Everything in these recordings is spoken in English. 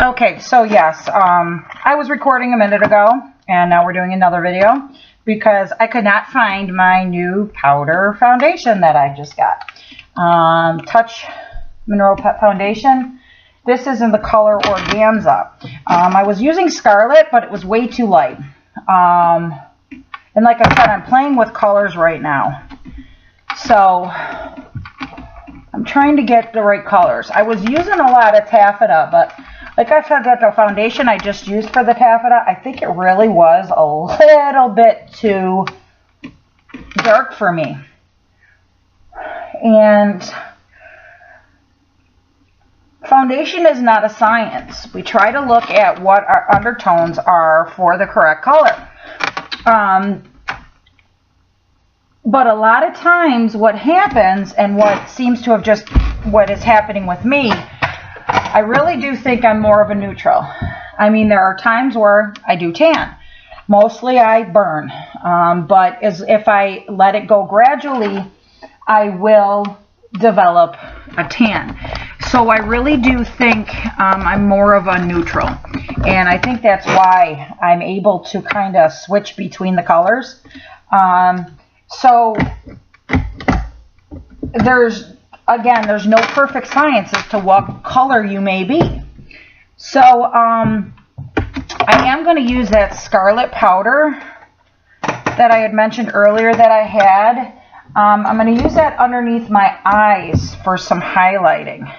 Okay, so yes, I was recording a minute ago, and now we're doing another video because I could not find my new powder foundation that I just got. Touch Mineral Pet Foundation. This is in the color Organza. I was using Scarlet, but it was way too light. And like I said, I'm playing with colors right now. So I'm trying to get the right colors. I was using a lot of taffeta, but like I said, that the foundation I just used for the taffeta, I think it really was a little bit too dark for me. And foundation is not a science. We try to look at what our undertones are for the correct color. But a lot of times what happens, and what seems to have just, what is happening with me, I really do think I'm more of a neutral. I mean, there are times where I do tan. Mostly I burn. But if I let it go gradually, I will develop a tan. So I really do think I'm more of a neutral. And I think that's why I'm able to kind of switch between the colors. So there's no perfect science as to what color you may be. So I am going to use that Scarlet powder that I had mentioned earlier that I had. I'm going to use that underneath my eyes for some highlighting.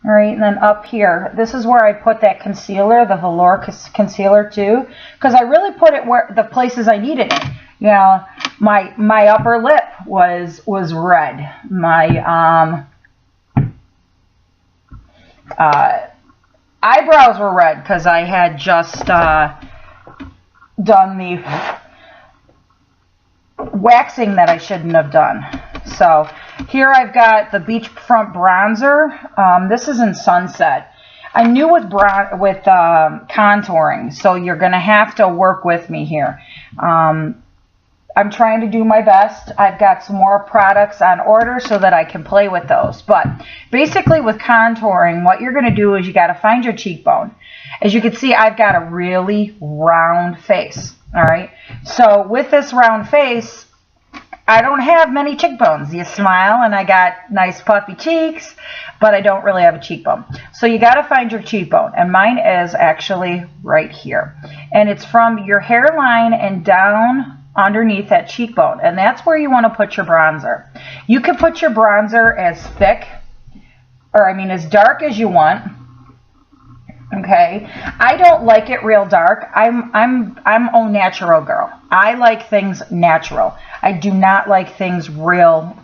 All right, and then up here, this is where I put that concealer, the Velour concealer too, because I really put it where the places I needed it. You know, my upper lip was red. My eyebrows were red because I had just done the waxing that I shouldn't have done. So here I've got the Beachfront bronzer. This is in Sunset. I'm new with contouring, so you're going to have to work with me here. I'm trying to do my best. I've got some more products on order so that I can play with those. But basically with contouring, what you're going to do is you got to find your cheekbone. As you can see, I've got a really round face. All right. So with this round face, I don't have many cheekbones. You smile and I got nice puffy cheeks, but I don't really have a cheekbone. So you got to find your cheekbone, and mine is actually right here. And it's from your hairline and down underneath that cheekbone, and that's where you want to put your bronzer. You can put your bronzer as thick, or I mean as dark as you want. Okay, I don't like it real dark. I'm au natural girl. I like things natural. I do not like things real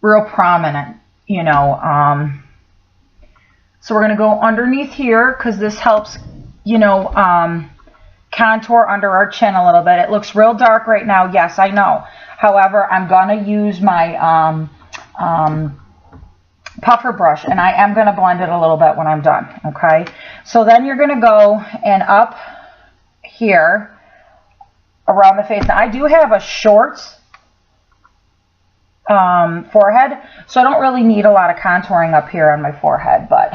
prominent, you know. So we're gonna go underneath here because this helps, you know, contour under our chin a little bit. It looks real dark right now. Yes, I know. However, I'm gonna use my puffer brush, and I am going to blend it a little bit when I'm done. Okay, so then you're going to go and up here around the face. Now I do have a short forehead, so I don't really need a lot of contouring up here on my forehead, but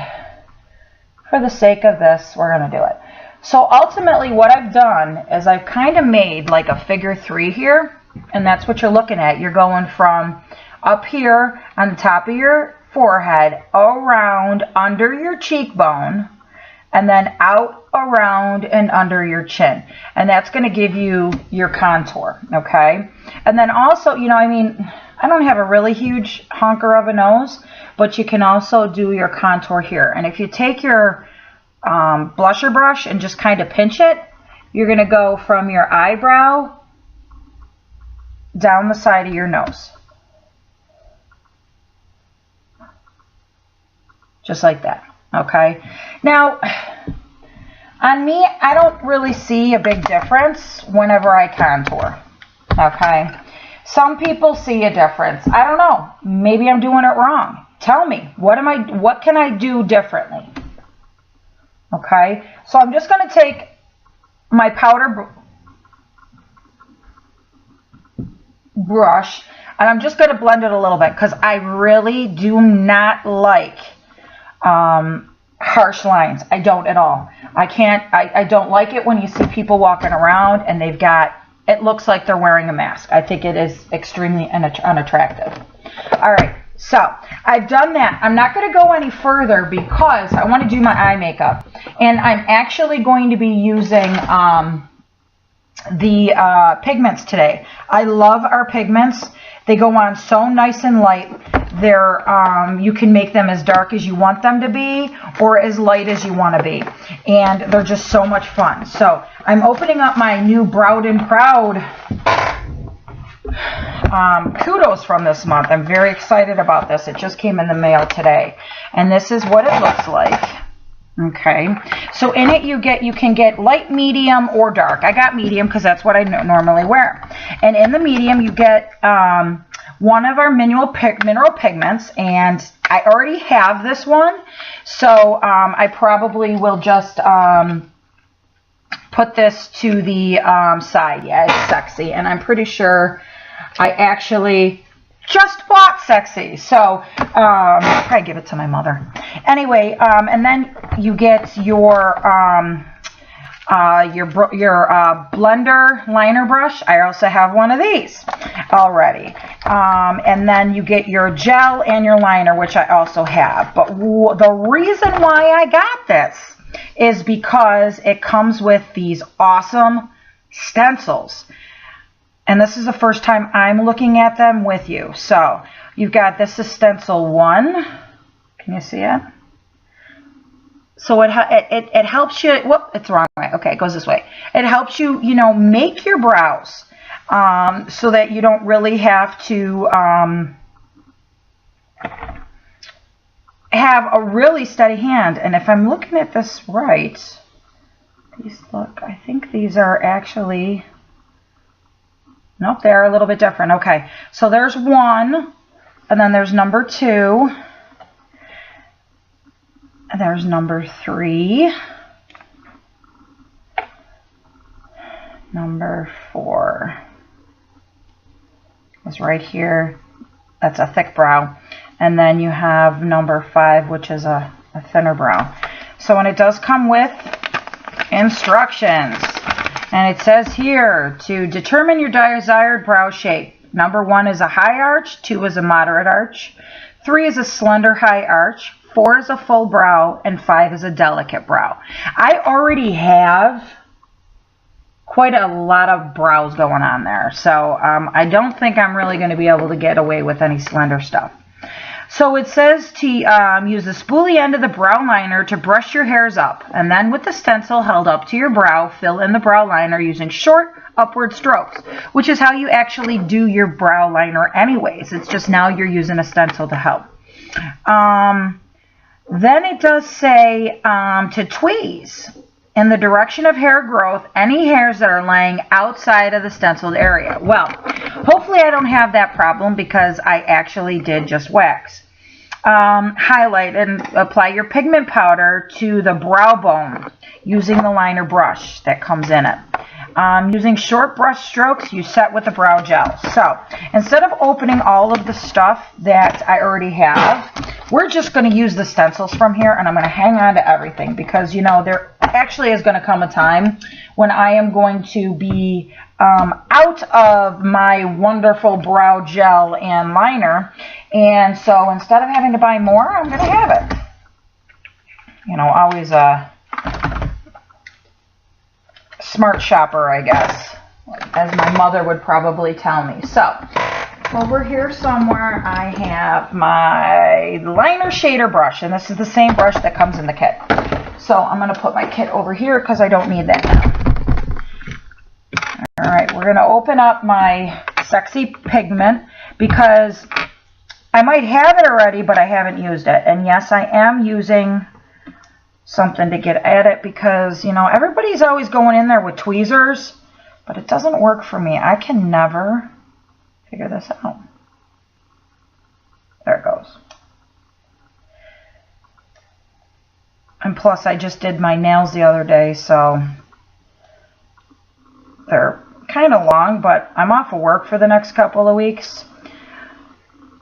for the sake of this, we're going to do it. So ultimately what I've done is I've kind of made like a figure 3 here, and that's what you're looking at. You're going from up here on the top of your forehead, around under your cheekbone, and then out around and under your chin, and that's going to give you your contour. Okay, and then also, you know, I mean, I don't have a really huge honker of a nose, but you can also do your contour here. And if you take your blusher brush and just kind of pinch it, you're going to go from your eyebrow down the side of your nose. Just like that. Okay. Now, on me, I don't really see a big difference whenever I contour. Okay. Some people see a difference. I don't know. Maybe I'm doing it wrong. Tell me. What can I do differently? Okay. So I'm just going to take my powder brush, and I'm just going to blend it a little bit because I really do not like harsh lines. I don't at all. I don't like it when you see people walking around and they've got, it looks like they're wearing a mask. I think it is extremely unattractive. All right, so I've done that. I'm not going to go any further because I want to do my eye makeup. And I'm actually going to be using the pigments today. I love our pigments. They go on so nice and light. They're you can make them as dark as you want them to be or as light as you want to be. And they're just so much fun. So I'm opening up my new Brow and Proud kudos from this month. I'm very excited about this. It just came in the mail today. And this is what it looks like. Okay, so in it you can get light, medium, or dark. I got medium because that's what I normally wear. And in the medium you get one of our mineral pigments, and I already have this one, so I probably will just put this to the side. Yeah, it's Sexy, and I'm pretty sure I actually just bought Sexy, so I'll probably give it to my mother. Anyway, and then you get your blender liner brush. I also have one of these already. And then you get your gel and your liner, which I also have. But the reason why I got this is because it comes with these awesome stencils. And this is the first time I'm looking at them with you. So you've got, this is stencil 1. Can you see it? So it helps you, whoop, it's the wrong way. Okay, it goes this way. It helps you, you know, make your brows so that you don't really have to have a really steady hand. And if I'm looking at this right, I think these are actually, nope, they're a little bit different. Okay, so there's 1, and then there's number 2. And there's number 3, number 4 is right here. That's a thick brow. And then you have number 5, which is a thinner brow. So, and it does come with instructions. And it says here, to determine your desired brow shape. Number 1 is a high arch, 2 is a moderate arch, 3 is a slender high arch, 4 is a full brow, and 5 is a delicate brow. I already have quite a lot of brows going on there, so I don't think I'm really going to be able to get away with any slender stuff. So it says to use the spoolie end of the brow liner to brush your hairs up, and then with the stencil held up to your brow, fill in the brow liner using short upward strokes, which is how you actually do your brow liner anyways. It's just now you're using a stencil to help. Then it does say to tweeze in the direction of hair growth any hairs that are laying outside of the stenciled area. Well, hopefully I don't have that problem because I actually did just wax. Highlight and apply your pigment powder to the brow bone using the liner brush that comes in it. Using short brush strokes, you set with the brow gel. So instead of opening all of the stuff that I already have, we're just going to use the stencils from here, and I'm going to hang on to everything because, you know, there actually is going to come a time when I am going to be out of my wonderful brow gel and liner, and so instead of having to buy more, I'm going to have it. You know, always a smart shopper, I guess, as my mother would probably tell me. So over here somewhere I have my liner shader brush, and this is the same brush that comes in the kit. So I'm going to put my kit over here because I don't need that now. Alright, we're going to open up my Sexy pigment because I might have it already, but I haven't used it. And yes, I am using something to get at it because, you know, everybody's always going in there with tweezers, but it doesn't work for me. I can never figure this out. There it goes. And plus, I just did my nails the other day, so they're kind of long, but I'm off of work for the next couple of weeks.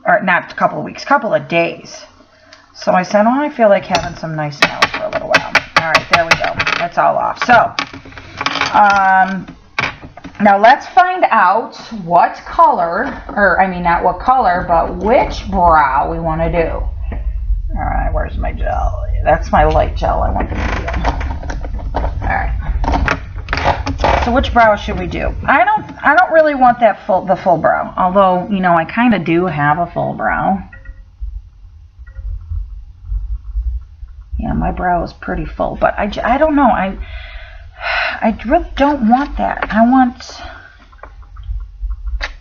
Or not a couple of weeks, couple of days. So I said, oh, I feel like having some nice nails for a little while. All right, there we go. That's all off. So, now let's find out what color, or I mean not what color, but which brow we want to do. All right, where's my gel? That's my light gel I want to do. All right. So which brow should we do? I don't really want that the full brow, although, you know, I kind of do have a full brow. Yeah, my brow is pretty full, but I don't know. I really don't want that.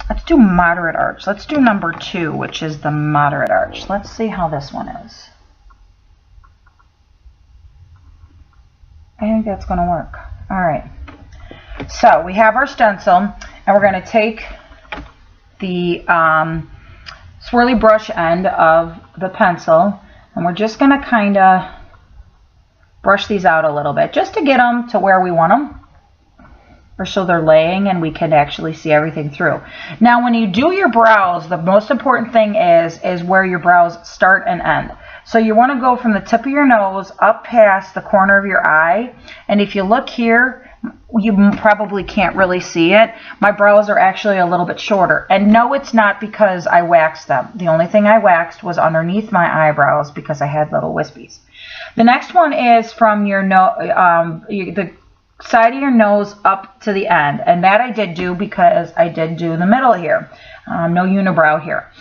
Let's do moderate arch. Let's do number 2, which is the moderate arch. Let's see how this one is. I think that's going to work. All right. So we have our stencil, and we're going to take the swirly brush end of the pencil, and we're just going to kind of brush these out a little bit just to get them to where we want them, or so they're laying and we can actually see everything through. Now when you do your brows, the most important thing is where your brows start and end. So you want to go from the tip of your nose up past the corner of your eye, and if you look here, you probably can't really see it. My brows are actually a little bit shorter, and no, it's not because I waxed them. The only thing I waxed was underneath my eyebrows because I had little wispies. The next one is from your the side of your nose up to the end, and that I did do because I did do the middle here. No unibrow here.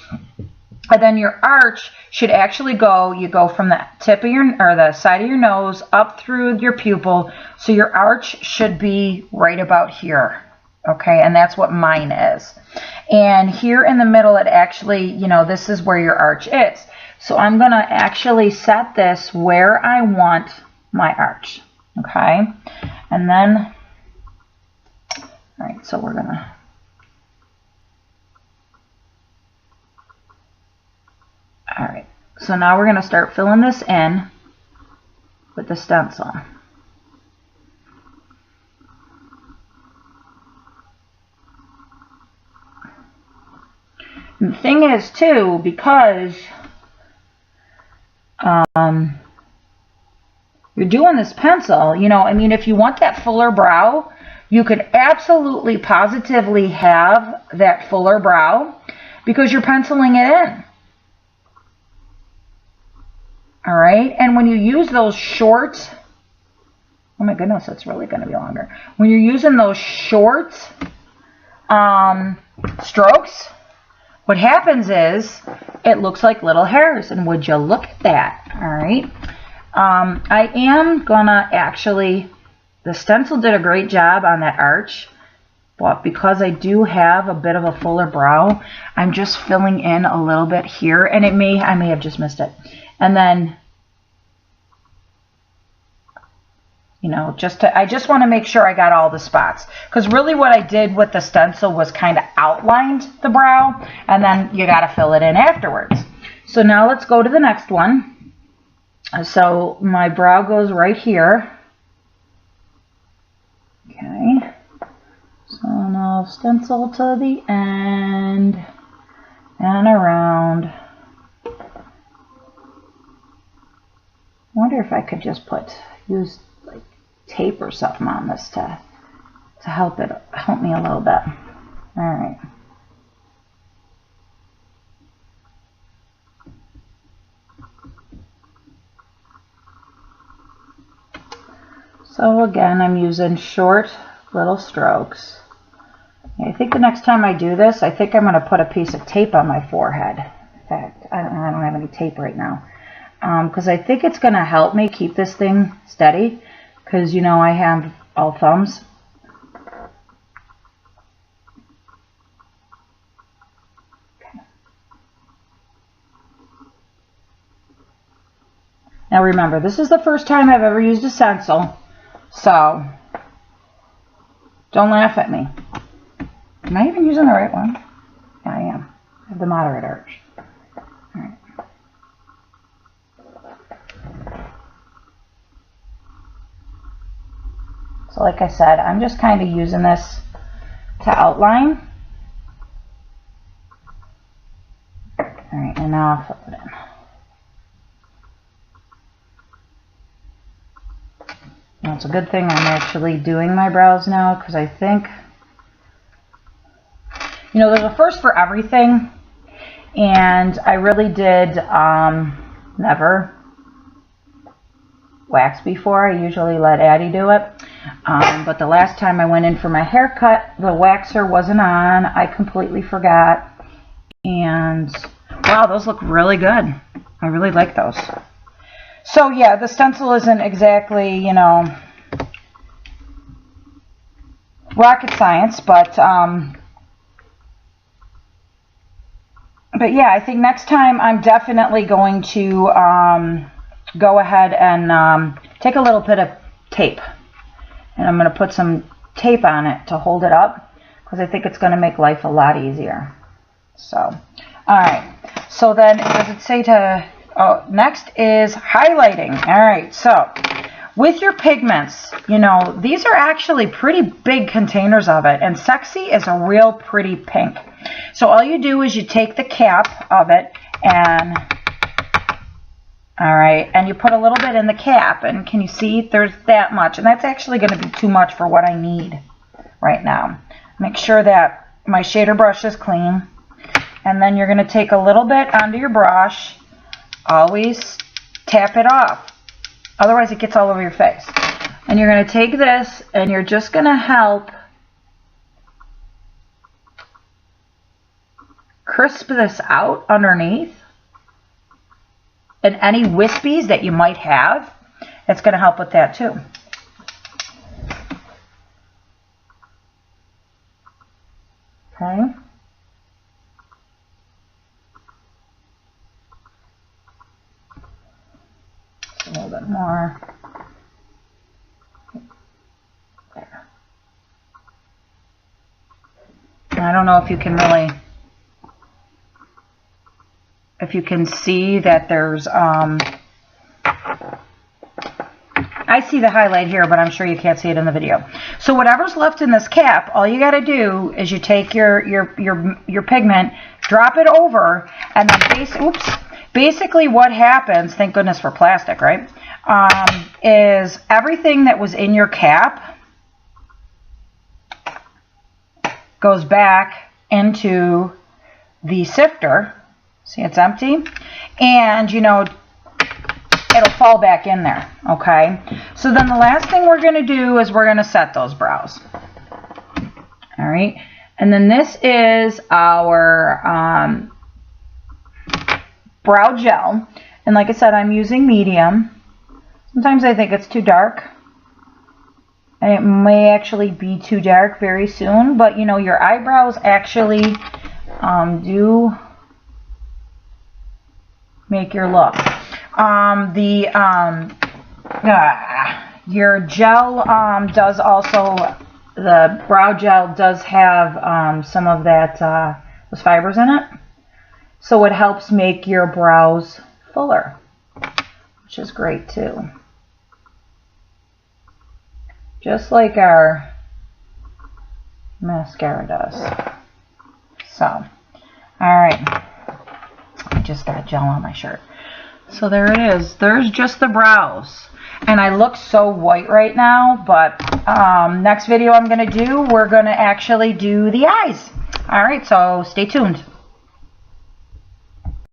And then your arch should actually go, you go from the tip of your, or the side of your nose up through your pupil. So your arch should be right about here. Okay, and that's what mine is. And here in the middle, it actually, you know, this is where your arch is. So I'm going to actually set this where I want my arch. Okay, and then, all right, so we're going to, all right, so now we're going to start filling this in with the stencil. And the thing is, too, because you're doing this pencil, you know, I mean, if you want that fuller brow, you could absolutely positively have that fuller brow because you're penciling it in. All right, and when you use those short, oh my goodness, that's really going to be longer. When you're using those short strokes, what happens is it looks like little hairs, and would you look at that? All right, I am gonna actually, the stencil did a great job on that arch, but because I do have a bit of a fuller brow, I'm just filling in a little bit here, and I may have just missed it. And then, you know, I just want to make sure I got all the spots. Because really what I did with the stencil was kind of outlined the brow, and then you got to fill it in afterwards. So now let's go to the next one. So my brow goes right here. Okay. So now stencil to the end and around. I wonder if I could just use like tape or something on this to help me a little bit. All right. So again, I'm using short little strokes. I think the next time I do this, I think I'm going to put a piece of tape on my forehead. In fact, I don't have any tape right now. Because I think it's going to help me keep this thing steady, because, you know, I have all thumbs. Okay. Now remember, this is the first time I've ever used a stencil, so don't laugh at me. Am I even using the right one? Yeah, I am. I have the moderate arch. All right. So like I said, I'm just kind of using this to outline. Alright, and now I'll flip it in. Now, it's a good thing I'm actually doing my brows now, because I think, you know, there's a first for everything, and I really did never wax before. I usually let Addie do it, but the last time I went in for my haircut, the waxer wasn't on. I completely forgot, and wow, those look really good. I really like those. So yeah, the stencil isn't exactly, you know, rocket science, but yeah, I think next time I'm definitely going to go ahead and take a little bit of tape, and I'm going to put some tape on it to hold it up, because I think it's going to make life a lot easier. So, all right. So then, does it say to? Oh, next is highlighting. All right. So, with your pigments, you know, these are actually pretty big containers of it, and Sexy is a real pretty pink. So all you do is you take the cap of it and, all right, and you put a little bit in the cap, and can you see there's that much? And that's actually going to be too much for what I need right now. Make sure that my shader brush is clean, and then you're going to take a little bit onto your brush. Always tap it off, otherwise it gets all over your face. And you're going to take this and you're just going to help crisp this out underneath, and any wispies that you might have, it's going to help with that too. Okay. Just a little bit more. There. And I don't know if you can really, if you can see that there's, I see the highlight here, but I'm sure you can't see it in the video. So whatever's left in this cap, all you got to do is you take your pigment, drop it over, and then basically what happens, thank goodness for plastic, right, is everything that was in your cap goes back into the sifter. See, it's empty, and you know, it'll fall back in there. Okay, so then the last thing we're going to do is we're going to set those brows. All right, and then this is our brow gel, and like I said, I'm using medium. Sometimes I think it's too dark, and it may actually be too dark very soon, but you know, your eyebrows actually do make your look. Your gel does also, the brow gel does have some of that those fibers in it, so it helps make your brows fuller, which is great too, just like our mascara does. So, all right. I just got gel on my shirt. So there it is. There's just the brows. And I look so white right now, but next video I'm going to do, we're going to actually do the eyes. All right, so stay tuned.